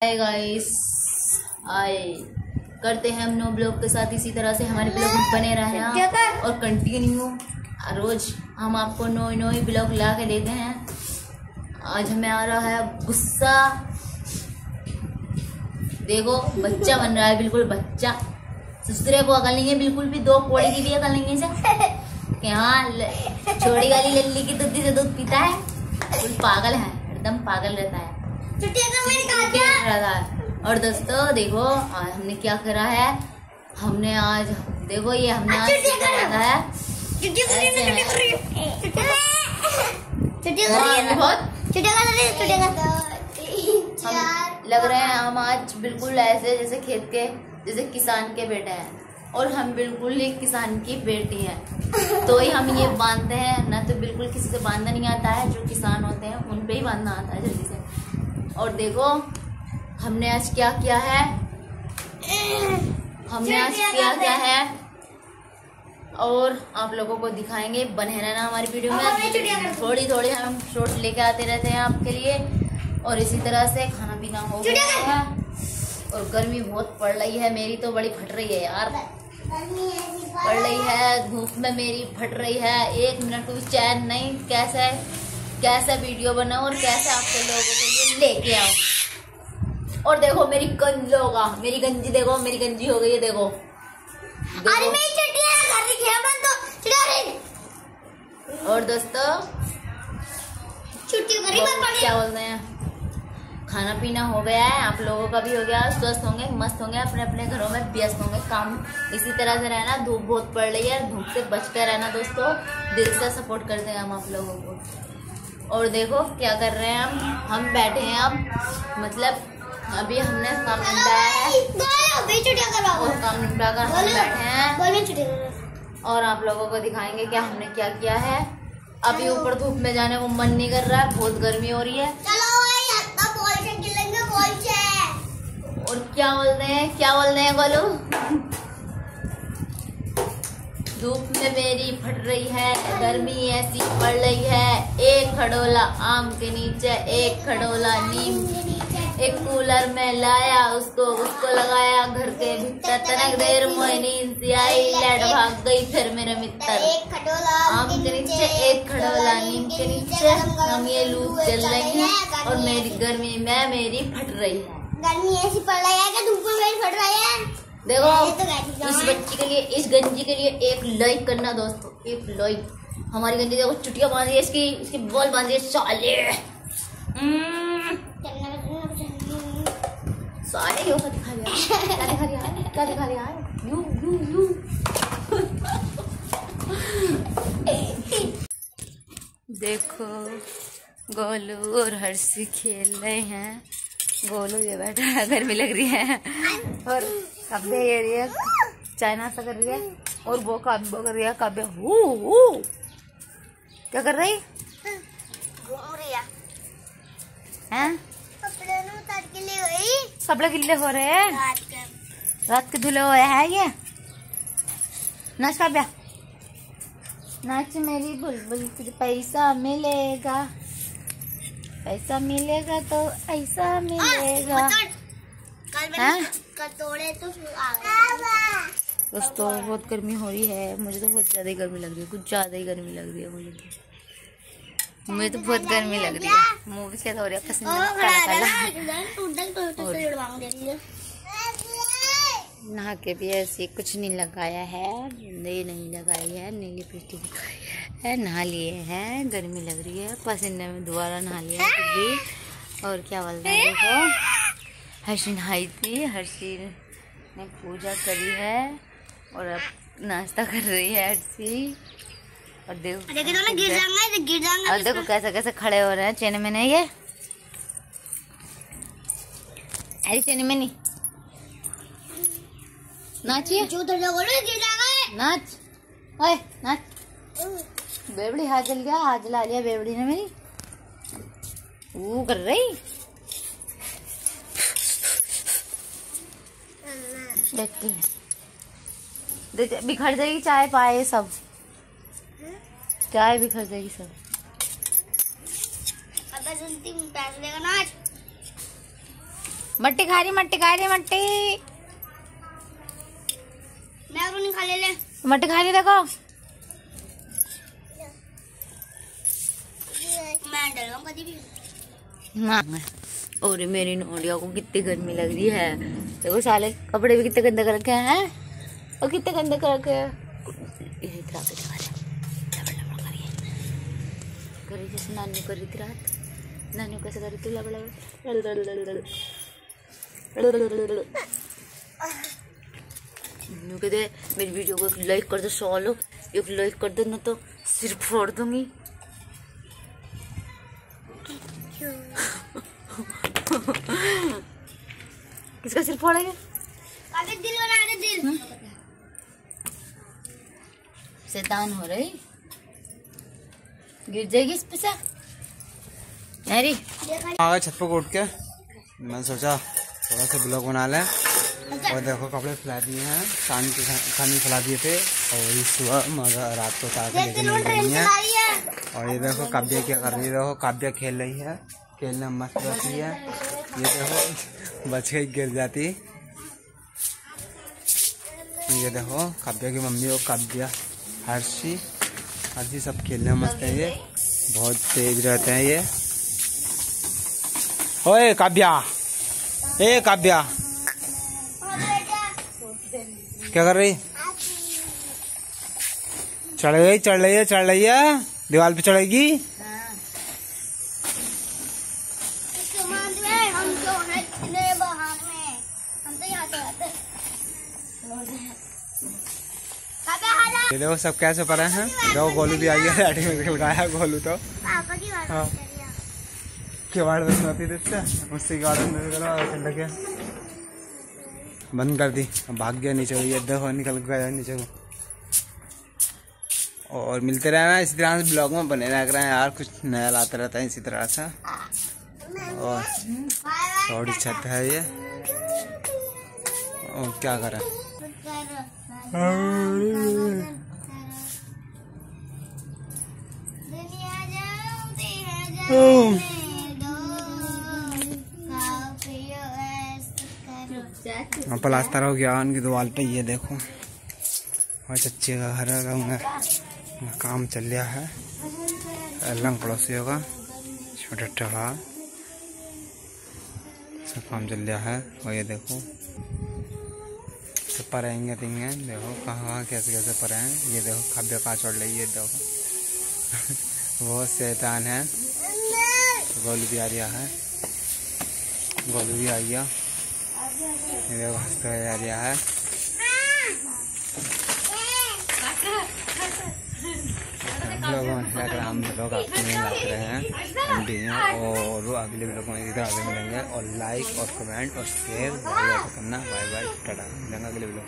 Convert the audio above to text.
Hi guys, आए करते हैं हम नो ब्लॉग के साथ। इसी तरह से हमारे ब्लॉग बने रहे और कंटिन्यू रोज हम आपको नई ब्लॉग ला के देते हैं। आज हमें आ रहा है गुस्सा। देखो बच्चा बन रहा है, बिल्कुल बच्चा। ससुरे को अकल नहीं है बिल्कुल भी, दो कोड़ी की भी अकल नहीं है इसे। हाँ, छोटी वाली लल्ली की दूधी से दूध पीता है, बिल्कुल पागल है, एकदम पागल रहता है। और दोस्तों देखो आज हमने क्या करा है। हमने आज देखो ये हमने आज रखा है लग रहे हैं हम आज बिल्कुल ऐसे जैसे खेत के, जैसे किसान के बेटे हैं और हम बिल्कुल एक किसान की बेटी हैं। तो ही हम ये बांधते हैं, ना तो बिल्कुल किसी से बांधना नहीं आता है। जो किसान होते हैं उन पे ही बांधना आता है जल्दी से। और देखो हमने आज क्या किया है, और आप लोगों को दिखाएंगे। बने रहना हमारी वीडियो में, थोड़ी हम शॉर्ट लेके आते रहते हैं आपके लिए। और इसी तरह से खाना पीना हो गया है और गर्मी बहुत पड़ रही है। मेरी तो बड़ी फट रही है यार, पड़ रही है धूप में, मेरी फट रही है। 1 मिनट को भी चैन नहीं, कैसे वीडियो बनाऊं और कैसे आपके लोगों के लिए लेके आऊं। और देखो मेरी गंजी देखो, मेरी गंजी हो गई है। देखो और दोस्तों क्या बोलते हैं, खाना पीना हो गया है, आप लोगों का भी हो गया। स्वस्थ होंगे, मस्त होंगे, अपने अपने घरों में व्यस्त होंगे। काम इसी तरह से रहना, धूप बहुत पड़ रही है, धूप से बच कर रहना दोस्तों। दिल से सपोर्ट करते हैं हम आप लोगों को। और देखो क्या कर रहे हैं हम बैठे हैं अब, मतलब अभी हमने काम निपटाया है और काम निपटा कर हम बैठे हैं और आप लोगों को दिखाएंगे क्या हमने क्या किया है। अभी ऊपर धूप में जाने को मन नहीं कर रहा है, बहुत गर्मी हो रही है। और क्या बोलते हैं बोलो। धूप में मेरी फट रही है, गर्मी ऐसी पड़ रही है। एक खडोला आम के नीचे, एक खडोला नीम के नीचे, एक कूलर में लाया उसको लगाया घर के भीतर। तनक देर मोई नींद सी आई, लाइट भाग गई फिर मेरे मित्र। आम के नीचे, एक खडोला नीम के नीचे, हम ये लूप चल रही है और मेरी गर्मी में मेरी फट रही है। गर्मी ऐसी पड़ रही है कि धूप में मेरी फट रही है। देखो इस बच्ची के लिए, इस गंजी के लिए एक लाइक करना दोस्तों, एक लाइक। हमारी गंजी देखो चुटिया बांधी है, इसकी बॉल बांधी है साले। साले क्यों दिखा रहा, क्या दिखा रहा है यू। देखो गोलू और हर्षी खेल रहे हैं। गोलू ये बैठा है, गर्मी लग रही है और काव्य ये रही है, चाय नाश्ता कर रही है। और वो कर रही है काव्य क्या कर रही, घूम रही है। कपड़े गिल्ले हो रहे हैं, रात के धुले हुए हैं। ये नाच काव्या, नाच मेरी बुलबुल, तुझे पैसा मिलेगा, पैसा मिलेगा तो ऐसा मिलेगा। दोस्तों बहुत गर्मी हो रही है, मुझे तो बहुत ज्यादा ही गर्मी लग रही है, कुछ ज्यादा ही गर्मी लग रही है मुझे तो बहुत गर्मी लग रही है। मुंह भी कैसा हो रहा है, पसीना नहा के भी ऐसे कुछ नहीं लगाया है, नहीं लगाई है, नीली लिपस्टिक है, नहा लिए हैं। गर्मी लग रही है, पसीने में दोबारा नहा लिया है फिर भी। और क्या बोलते हैं, देखो हर्षी नहाई थी, हर्षी ने पूजा करी है और अब नाश्ता कर रही है हर्षी। और देखो और देखो कैसे खड़े हो रहे हैं चेने में। नहीं ये अरे चेने में नहीं नाचिए, नाच ओए नाच। बेबड़ी हाथ जल गया, हाथ जला लिया बेबड़ी ने मेरी। वो कर रही देखती है, बिखर जाएगी चाय पाए सब, चाय बिखर जाएगी सब। पैसे देगा ना आज। मट्टी खा रही मट्टी। मैं नहीं खा ले मट्टी खा रही देखो। मैं डरूं कभी भी। और मेरी नोडिया को कितनी गर्मी लग रही है। देखो साले कपड़े भी कितने गंदे कर रखे हैं और कितने गंदे कर रखे हैं। करी जैसे नानी कर रही थी रात। नानी कैसे कर रही थी लबड़ कहते मेरी वीडियो को एक लाइक कर दो। सौ लोग एक लाइक कर दो ना तो सिर फोड़ दूंगी। किसका सिर फोड़ेंगे? दिल बना दे दिल। शैतान हो रही गिर जाएगी इस पे से। अरे आ गए छत पर उठ के मैंने सोचा थोड़ा सा ब्लॉग बना लें। और देखो कपड़े फैला दिए हैं, शाम के खाने फैला दिए थे और इस सुबह मगर रात को ताकि लेके निकल रही है। और ये देखो काव्या क्या कर रही है। देखो काव्या खेल रही है, खेलना मस्त रहती है। ये देखो बच गई गिर जाती। ये देखो काव्या की मम्मी और काव्या हर्षी सब खेलने मस्त है। ये बहुत तेज रहते हैं ये। ओए काव्या, ए काव्या क्या कर रही? चढ़ रही है दीवार पे चढ़ेगी। ये देखो सब कैसे पड़े हैं। देखो गोलू भी आ गया लाठी में लगाया गोलू तो किवाड़ बंद होती थी उससे लगे बंद कर दी। भाग गया नीचे। ये देखो निकल गया नीचे को। और मिलते रहना इसी तरह से ब्लॉग में बने रह रहे हैं यार। कुछ नया लाता रहता है इसी तरह से। और थोड़ी छत है ये। और क्या करें प्लास्टर हो गया उनकी दीवार पे। ये देखो और चच्चे का घर का काम चल रहा है। लंग पड़ोसियों का छोटा टला सब काम चल रहा है। और ये देखो सब परेंगे देंगे। देखो कहाँ कैसे कैसे परे हैं। ये देखो काव्या कहाँ चढ़ रही है। देखो बहुत शैतान है। गोलू भी आ रहा है। गोलू भी आ गया। ये देखो हंसता आ रहा है। हम लोग आपको नहीं लाते रहे हैं और अगले वीडियो में इसी तरह से मिलेंगे। और लाइक और कमेंट और शेयर करना। Bye bye tata. मिलेंगे अगले वीडियो।